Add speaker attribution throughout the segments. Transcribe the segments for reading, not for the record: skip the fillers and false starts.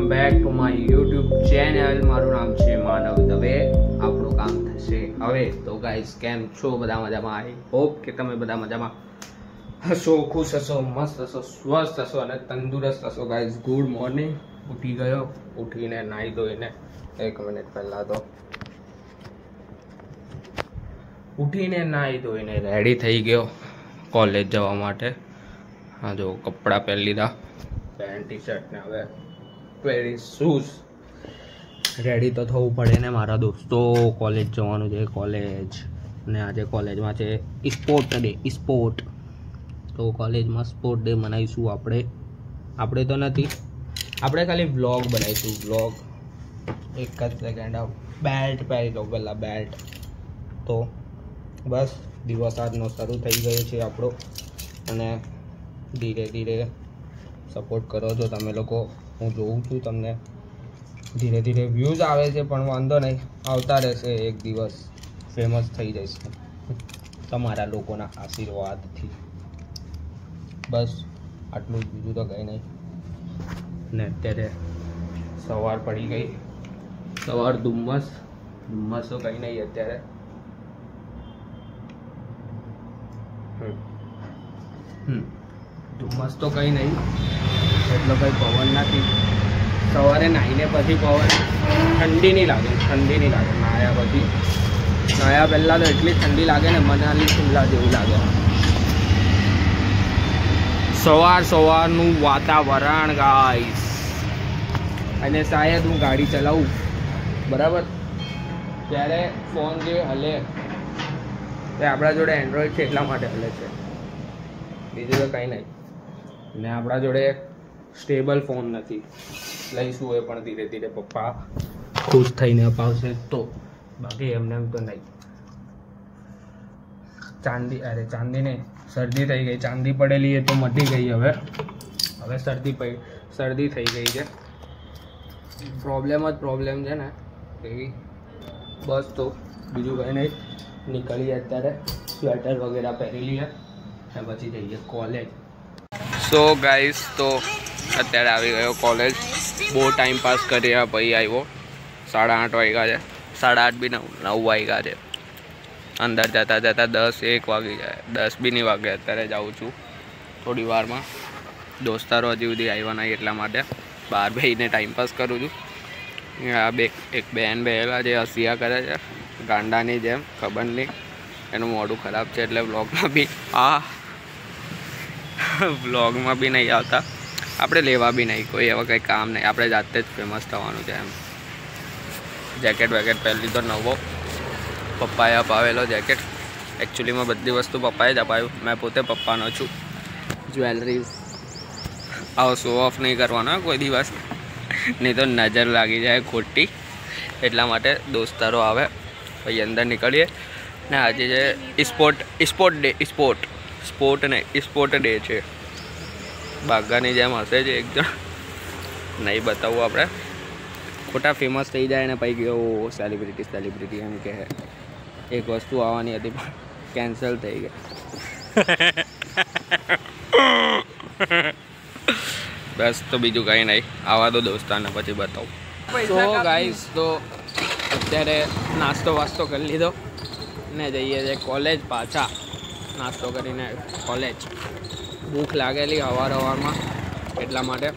Speaker 1: Welcome back to my YouTube channel. મારું નામ છે માનવ દવે। આપણું કામ થશે હવે। તો ગાઈસ કેમ છો? બધા મજામાં? આઈ હોપ કે તમે બધા મજામાં હશો, ખુશ હશો, મસ્ત હશો, સ્વસ્થ હશો અને તંદુરસ્ત હશો। Guys good morning. ઉઠી ગયો, ઉઠીને નાહી ધોઈને 1 મિનિટ પહેલા તો ઉઠીને નાહી ધોઈને રેડી થઈ ગયો કોલેજ જવા માટે। हाँ जो कपड़ा पहन लीधा, पैंट टी शर्ट ने हवे પહેરી શૂઝ। રેડી તો થવું પડે ને મારા દોસ્તો, કોલેજ જવાનું છે। કોલેજ ને આજે કોલેજમાં છે સ્પોર્ટ ડે। સ્પોર્ટ તો કોલેજમાં સ્પોર્ટ ડે મનાવીશું આપણે તો નથી, આપણે ખાલી વ્લોગ બનાવીશું। વ્લોગ 1 જ સેકન્ડ। બેલ્ટ પહેરી લો પહેલાં, બેલ્ટ। તો બસ દિવસ આજનો શરૂ થઈ ગયો છે આપણો અને ધીરે ધીરે સપોર્ટ કરો છો તમે લોકો। હું જોઉં છું તમને ધીરે ધીરે વ્યૂઝ આવે છે, પણ વાંધો નહીં, આવતા રહેશે। એક દિવસ ફેમસ થઈ જઈશ તમારા લોકોના આશીર્વાદથી। બસ આટલું જ, બીજું તો કંઈ નહીં। ને અત્યારે સવાર પડી ગઈ, સવાર ધુમ્મસ તો કંઈ નહીં અત્યારે। ધુમ્મસ તો કંઈ નહીં, એટલો કંઈ પવન નથી। સવારે નાહીને પછી પવન ઠંડી નહીં લાગે, નાહ્યા પછી, નાહ્યા પહેલાં તો એટલી ઠંડી લાગે ને, મનાલી શિમલા જેવું લાગે। સવારનું વાતાવરણ ગાઈસ। અને શાયદ હું ગાડી ચલાવું બરાબર ત્યારે ફોન જે હલે તે આપણા જોડે એન્ડ્રોઈડ છે એટલા માટે હલે છે, બીજું તો કંઈ નહીં। ને આપણા જોડે સ્ટેબલ ફોન નથી, લઈશું એ પણ ધીરે ધીરે પપ્પા ખુશ થઈને અપાવશે તો, બાકી એમને એમ તો નહીં। ચાંદી નહીં, શરદી થઈ ગઈ। ચાંદી પડેલી એ તો મટી ગઈ, હવે શરદી થઈ ગઈ છે। પ્રોબ્લેમ છે ને એવી, બસ તો બીજું કંઈ નહીં। નીકળીએ અત્યારે, સ્વેટર વગેરે પહેરી લઈએ અને પછી જઈએ કોલેજ। સો ગાઈસ તો અત્યારે આવી ગયો કોલેજ। બહુ ટાઈમ પાસ કર્યા પછી આવ્યો। 8:30 વાગ્યા છે, 8:30 બી 9 વાગ્યા છે। અંદર જતા 10-1 વાગી જાય, 10 બી નહીં વાગે। અત્યારે જાઉં છું થોડી વારમાં। દોસ્તારો હજી સુધી આવ્યા નહીં એટલા માટે બહાર બેસીને ટાઈમ પાસ કરું છું। આ એક બેન બેહેલા જે હસિયા કરે છે ગાંડાની જેમ, ખબર નહીં એનું મોઢું ખરાબ છે એટલે વ્લોગમાં બી નહીં આવતા। આપણે લેવા બી નહીં, કોઈ એવા કંઈ કામ નહીં, આપણે જાતે જ ફેમસ થવાનું છે એમ। જેકેટ વેકેટ પહેલી તો નવો પપ્પાએ અપાવેલો જેકેટ। એકચ્યુઅલીમાં બધી વસ્તુ પપ્પાએ જ અપાવ્યું, મેં પોતે પપ્પાનો છું। જ્વેલરીઝ આવો શો ઓફ નહીં કરવાનો કોઈ દિવસ, નહીં તો નજર લાગી જાય ખોટી, એટલા માટે દોસ્તારો આવે પછી અંદર નીકળીએ। ને આજે જે સ્પોર્ટ ડે છે। બાગાની જેમ હશે છે એકદમ, નહીં બતાવવું આપણે, ખોટા ફેમસ થઈ જાય ને પછી ગયો સેલિબ્રિટી એમ કે એક વસ્તુ આવવાની હતી પણ કેન્સલ થઈ ગઈ। બસ તો બીજું કંઈ નહીં, આવા દો દોસ્તારને પછી બતાવું। તો ગાઈસ તો અત્યારે નાસ્તો વાસ્તો કરી લીધો ને જઈએ છે કોલેજ પાછા। નાસ્તો કરીને કોલેજ, ભૂખ લાગેલી સવારમાં એટલા માટે।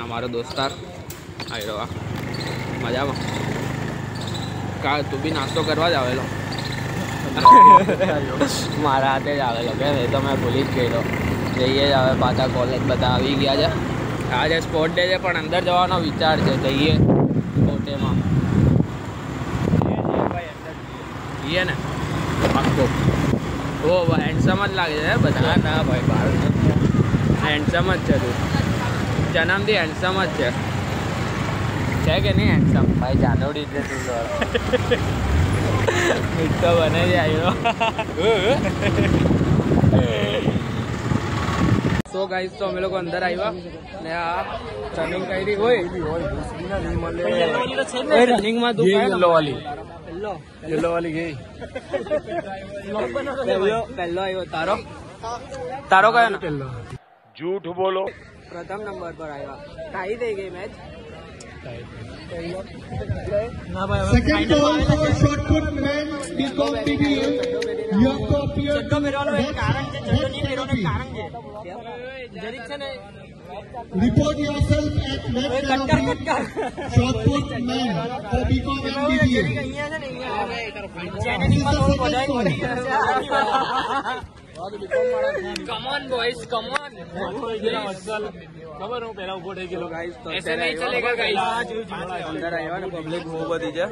Speaker 1: અમારો દોસ્તાર આવી રહ્યો મજામાં। તું બી નાસ્તો કરવા જ આવેલો? મારા હાથે જ આવેલો કે એ તો મેં ભૂલી જ ગયેલો। જઈએ જ હવે પાછા કોલેજ, બધા આવી ગયા છે। આજે સ્પોર્ટ ડે છે પણ અંદર જવાનો વિચાર છે, જઈએ સ્પોર્ટેમાં જઈએ ને પાક્કો। ઓ હેન્ડસમ જ લાગે છે બધા। ના ભાઈ, બહાર હેન્ડસમ જ છે તું, જન્મથી હેન્ડસમ જ છે કે નહીં હેન્ડસમ? ભાઈ જાનવડી છે તું તો બને જ આવ્યો। તો ગાઈસ તો અમે લોકો અંદર આવ્યા ને આ રનિંગ કરી હોય રનિંગમાં તું યલો વાલી ગઈ પહેલો આવ્યો તારો કયો ને? પહેલો झूठ बोलो। प्रथम नंबर पर आया, टाई दे गई match
Speaker 2: Second ball for shot put men BCom BBA. You have to appear to report yourself at net penalty. Shot put men for BCom and BBA.
Speaker 1: Come on boys, come on. ખબર હું પેલા ઉભો થઈ ગયેલો guys તો ऐसे नहीं चलेगा गाइस અંદર આવ્યા ને પબ્લિક બહુ બધી છે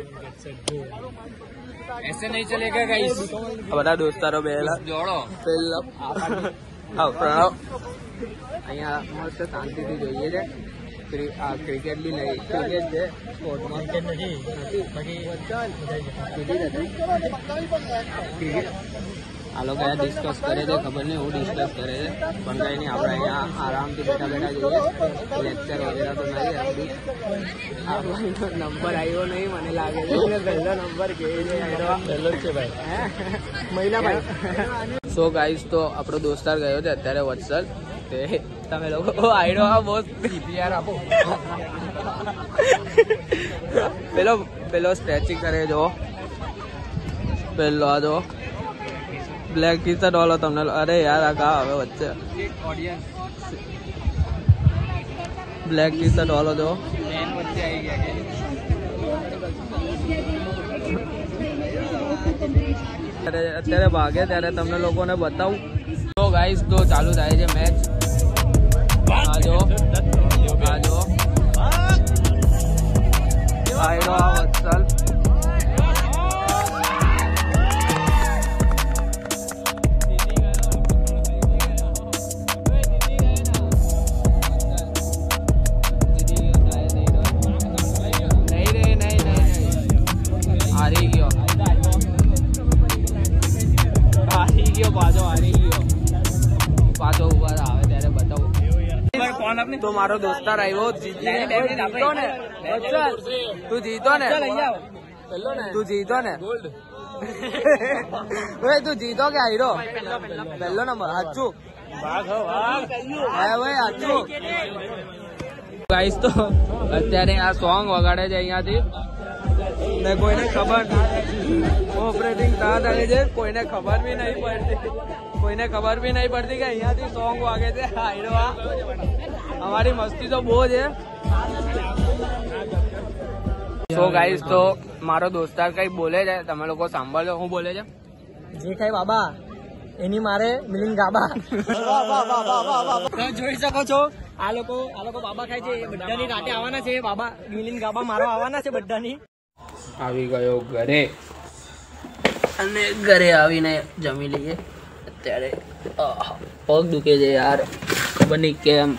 Speaker 1: ऐसे नहीं चलेगा गाइस બધા દોસ્તારો બેલા જોડો પેલા આવ પ્રણવ અહીંયા મસ્ત શાંતિથી જોઈએ છે આ ક્રિકેટ બી નહીં ક્રિકેટ છે સ્પોર્ટમાં નથી બાકી ક્રિકેટ આ લોકો ડિસ્કસ કરે છે ખબર નહીં હું ડિસ્કસ કરે છે પણ કઈ નહીં આપણે અહીંયા આરામથી બેઠા બેઠા જોઈએ લેક્ચર વગેરે તો નહીં નંબર આવ્યો નહીં મને લાગે છે પહેલો નંબર કે પહેલો જ છે ભાઈ મહિલા ભાઈ સો ગાઈસ તો આપણો દોસ્તાર ગયો છે અત્યારે વત્સલ તે તમે લોકો આઈડો આ બહુ પીપીઆર આપો પેલો સ્ટ્રેચિંગ કરે જો પેલો આ જો બ્લેક ટી શર્ટ વાળો તમને અરે યાર આ કા હવે વચ્ચે બ્લેક ટી શર્ટ વાળો જો અત્યારે ભાગે ત્યારે તમને લોકોને બતાવું તો ગાઈસ તો ચાલુ થાય છે મેચ આજો આઈડો આ વત્સલ તો મારો દોસ્તાર આવ્યો તું જીતો ને તું જીતો ને તું જીતો કે આયરો પહેલો નંબર સાચું સાચું ગાઈસ તો અત્યારે આ સોંગ વગાડે છે અહીંયાથી ને કોઈને ખબર ઓપરેટિંગ તાર આવે છે કોઈને ખબર બી નહીં પડતી કે અહીંયાથી સોંગ વાગે છે આયરો આ हमारी मस्ती तो बહુ છે સો ગાઈસ તો મારો દોસ્તાર કઈ બોલે છે તમે લોકો સાંભળજો હું બોલે છે
Speaker 3: જે ખાય બાબા એની મારે મિલિંગ ગાબા જોઈ શકો છો આ લોકો બાબા ખાય છે બધાની રાતે આવવાના છે બાબા મિલિંગ ગાબા મારો આવવાના છે બધાની
Speaker 1: આવી ગયો ઘરે અને ઘરે આવીને જમી લઈએ અત્યારે પગ દુખે છે યાર ખબર નહીં કેમ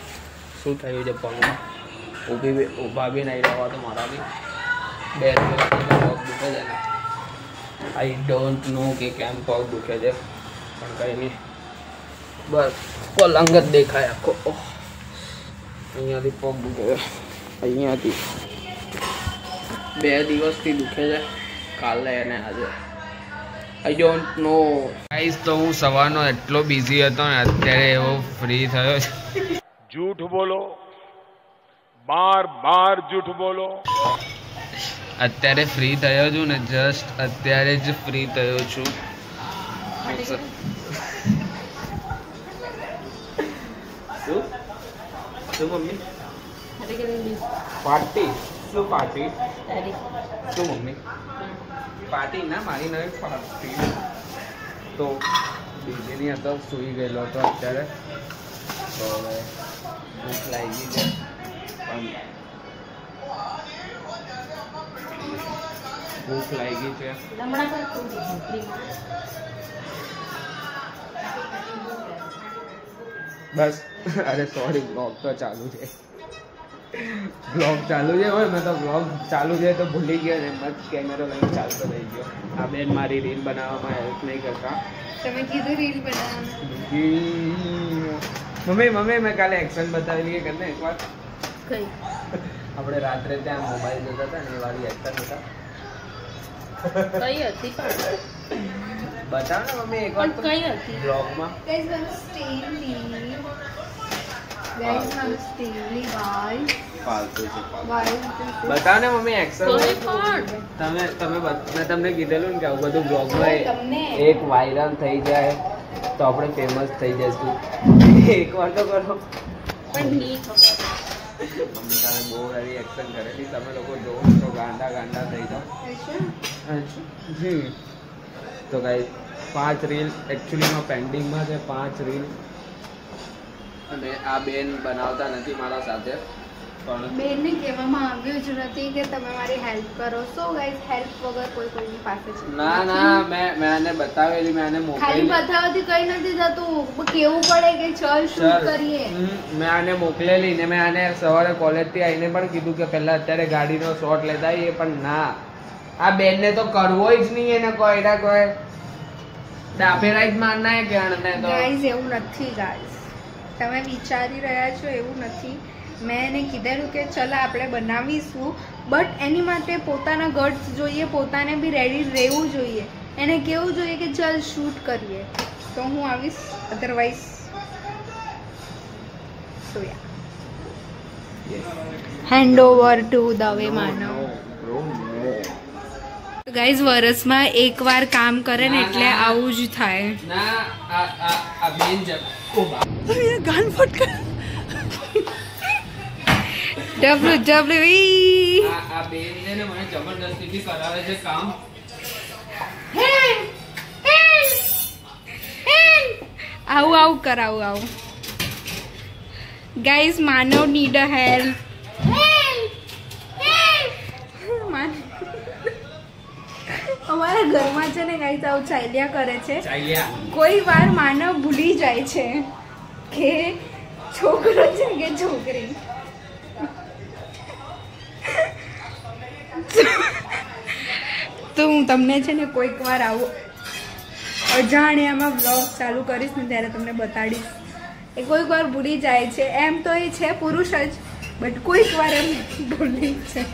Speaker 1: શું થયું છે પગમાં ઊભા બી નહીં રહેવા તો મારા બી 2 દિવસથી પગ દુખે છે ને આઈ ડોન્ટ નો કે કેમ પગ દુખે છે પણ કંઈ નહીં બસ પલંગ જ દેખાય આખો અહીંયાથી પગ દુખે છે અહીંયાથી 2 દિવસથી દુખે છે કાલે અને આજે આઈ ડોન્ટ નો ગાઈસ તો હું સવારનો એટલો બિઝી હતો ને અત્યારે એવો ફ્રી થયો છે
Speaker 4: झूठ बोलो बार बार झूठ बोलो
Speaker 1: અત્યારે ફ્રી થયો છું ને જસ્ટ અત્યારે જ ફ્રી થયો છું શું મમ્મી પાર્ટી શું પાર્ટી શું મમ્મી પાર્ટી ના મારી નવી પાર્ટી તો બીજીની હતો સૂઈ ગયેલો હતો અત્યારે તો હવે ભૂખ લાગી છે પણ ભૂખ લાગી છે બસ અરે સોરી બ્લોગ તો ચાલુ છે બ્લોગ ચાલુ છે હોય મેં તો બ્લોગ ચાલુ છે તો ભૂલી ગયો ને મત કેમેરો લઈને ચાલતો રહી ગયો આ બેન મારી રીલ બનાવવામાં હેલ્પ નહીં કરતા
Speaker 5: તમે કીધું રીલ બનાવવાનું
Speaker 1: મમ્મી મેં કાલે એક્શન બતાવેલી કરીને એકવાર
Speaker 5: કઈ
Speaker 1: આપણે રાત્રે ત્યાં મોબાઈલ જોતા હતા ને એ વાળી એક્શન હતા
Speaker 5: કઈ હતી
Speaker 1: બતાવ ને મમ્મી એકવાર
Speaker 5: કઈ હતી
Speaker 1: બ્લોગમાં
Speaker 5: guys one stay in guys મારું સ્ટીલી ગાઈસ
Speaker 1: ફાલતુ છે
Speaker 5: ગાઈસ
Speaker 1: બતાવ ને મમ્મી એક્શન
Speaker 5: કોઈ પણ
Speaker 1: મેં તમને કીધેલું ને કે આવું બધું બ્લોગમાં
Speaker 5: તમને
Speaker 1: એક વાયરલ થઈ જાય તો આપણે ફેમસ થઈ જઈશું એકવાર તો કરો
Speaker 5: પણ નહીં ખબર
Speaker 1: મમ્મી કાલે બહુ સારી એક્શન કરેલી તમે લોકો જોવો તો ગાંડા થઈ જાઓ તો ગાઈસ 5 રીલ એકચ્યુઅલીમાં પેન્ડિંગમાં છે 5 રીલ અને આ બેન બનાવતા નથી મારા સાથે પણ
Speaker 5: બેનને કહેવામાં આવ્યું જ નથી કે તમે મારી હેલ્પ કરો સો ગાઈસ હેલ્પ વગર કોઈની પાસે છે
Speaker 1: ના મેં આને બતાવેલી મેં આને
Speaker 5: ખાલી
Speaker 1: મોકલેલી
Speaker 5: બતાવવાથી કઈ નથી થતું કેવું પડે કે ચલ શૂટ કરીએ
Speaker 1: મેં આને મોકલેલી ને મેં આને સવારે કોલેજથી આવીને પણ કીધું કે પહેલા અત્યારે ગાડીનો શોટ લેતા આવીએ પણ ના આ બેનને તો કરવો જ નહીં એને કોઈડા કોઈ ડાફેરાઈ જ મારના કે અણને તો
Speaker 5: ગાઈસ એવું નથી ગાઈસ તમે વિચારી રહ્યા છો એવું નથી મેં એને કીધેલું કે ચલો આપણે બનાવીશું બટ એની માટે પોતાના ગટ્સ જોઈએ પોતાને બી રેડી રહેવું જોઈએ એને કેવું જોઈએ કે ચલ શૂટ કરીએ તો હું આવીશ otherwise hand over to Dave Manav guys વરસમાં એકવાર કામ કરે ને એટલે આવું જ થાય
Speaker 1: ના આ બેન જબ
Speaker 5: ગાન ફટકા WWE
Speaker 1: આ બેન છે ને મને જબરદસ્તીથી કરાવે છે કામ
Speaker 5: આવું કરાવું guys Manav need a help અમારા ઘરમાં છે ને ગાઈઝ આવું ચાલ્યા કરે છે કોઈ વાર માનવ ભૂલી જાય છે કે છોકરો છે કે છોકરી તો હું તમને છે ને કોઈક વાર આવું અજાણ્યામાં બ્લોગ ચાલુ કરીશ ને ત્યારે તમને બતાડીશ એ કોઈક વાર ભૂલી જાય છે એમ તો એ છે પુરુષ જ બટ કોઈક વાર એમ ભૂલી છે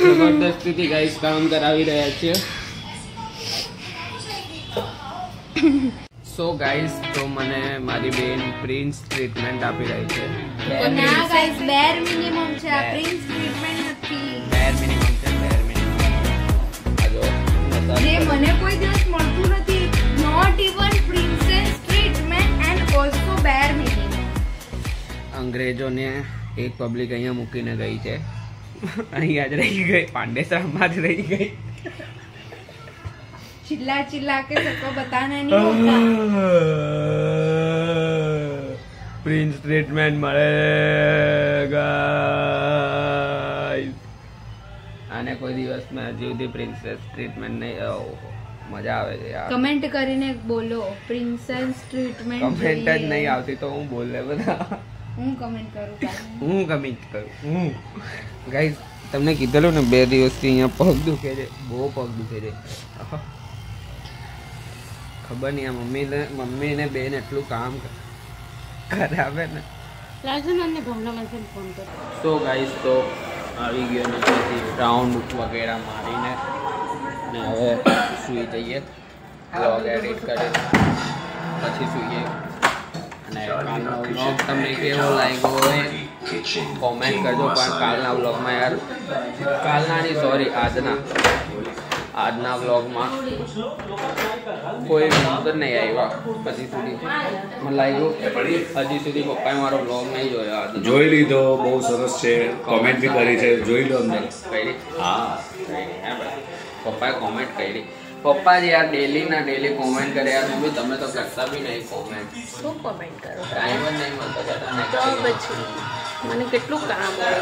Speaker 1: જબરદસ્તીથી ગાઈસ કામ કરાવી રહ્યા છીએ સો ગાઈસ તો મને મારી બેન પ્રિન્સ ટ્રીટમેન્ટ આપી રહી છે
Speaker 5: ના ગાઈસ બેર મિનિમમ છે આ પ્રિન્સ ટ્રીટમેન્ટ નથી
Speaker 1: બેર મિનિમમ છે બેર મિનિમમ
Speaker 5: જે મને કોઈ દિવસ મળતું નથી not even princess treatment and also bare minimum
Speaker 1: અંગ્રેજોને એક પબ્લિક અહીંયા મૂકીને ગઈ છે અહીંયા જ રહી ગઈ પાંડેસરામાં જ રહી ગઈ
Speaker 5: चिल्ला चिल्ला के सबको बताना नहीं होता
Speaker 1: પ્રિન્સ ટ્રીટમેન્ટ મળે ગાઈસ આને કોઈ દિવસ મેં હજી સુધી પ્રિન્સેસ ટ્રીટમેન્ટ નહીં મજા આવે છે યાર
Speaker 5: કમેન્ટ કરીને બોલો પ્રિન્સેસ ટ્રીટમેન્ટ
Speaker 1: કમેન્ટ જ નહીં આવતી તો હું બોલે બધા
Speaker 5: હું કમેન્ટ કરું
Speaker 1: ગાઈસ તમને કીધેલું ને 2 દિવસથી અહીંયા પગ દુખે છે બહુ પગ દુખે છે ખબર નહીં આ મમ્મીને બેન એટલું કામ કરાવે ને તો ગાઈસ તો આવી ગયો નીચેથી રાઉન્ડ વગેરે મારીને ને હવે સૂઈ જઈએ બ્લોગ એડિટ કરી પછી સૂઈએ અને કાલનો વ્લોગ તમને કેવો લાગ્યો હોય કોમેન્ટ કરજો પણ કાલના વ્લોગમાં યાર આજના વ્લોગમાં કોઈ નંબર નહીં આવ્યા હજી સુધી મને લાગ્યું હજી સુધી પપ્પાએ મારો વ્લોગ નહીં જોયો
Speaker 6: જોઈ લીધો બહુ સરસ છે કોમેન્ટ બી કરી છે જોઈ લો અંદર
Speaker 1: કરી
Speaker 6: હા
Speaker 1: પપ્પાએ કોમેન્ટ કરી પપ્પા જ યાર ડેલી કોમેન્ટ કરે યાર મમ્મી તમે તો કરતા બી નહીં કોમેન્ટ
Speaker 5: શું કમેન્ટ કરો
Speaker 1: ટાઈમ જ નહીં મળતો
Speaker 5: તો પછી મને કેટલું કામ હોય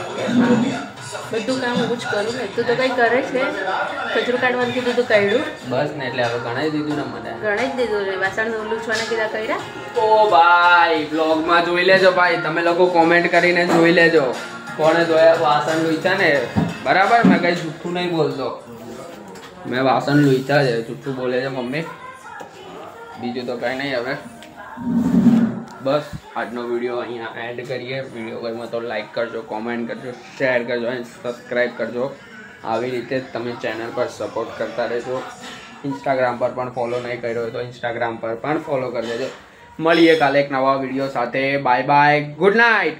Speaker 5: બધું કામ હું જ કરું ને તું તો કઈ કરે છે કચરું કાઢવાનું કીધું તો કાઢ્યું
Speaker 1: બસ ને એટલે હવે ગણાઈ દીધું ને મને
Speaker 5: ગણાઈ જ દીધું ને વાસણ લૂછવાના કીધા કર્યા
Speaker 1: ઓ ભાઈ બ્લોગમાં જોઈ લેજો ભાઈ તમે લોકો કોમેન્ટ કરીને જોઈ લેજો કોણે જોયા વાસણ લૂછ્યા ને બરાબર મેં કઈ જૂઠું નહીં બોલતો મેં વાસણ લૂછ્યા છે જૂઠું બોલે છે મમ્મી બીજું તો કઈ નહીં હવે બસ આજનો વિડીયો અહીંયા એન્ડ કરીએ વિડીયો ગમ્યો તો લાઈક કરજો કોમેન્ટ કરજો શેર કરજો અને સબસ્ક્રાઈબ કરજો આવી રીતે તમે ચેનલ પર સપોર્ટ કરતા રહેજો ઇન્સ્ટાગ્રામ પર પણ ફોલો નહીં કર્યો હોય તો ઇન્સ્ટાગ્રામ પર પણ ફોલો કરી દેજો. મળીએ કાલે એક નવા વિડીયો સાથે. Bye bye, good night.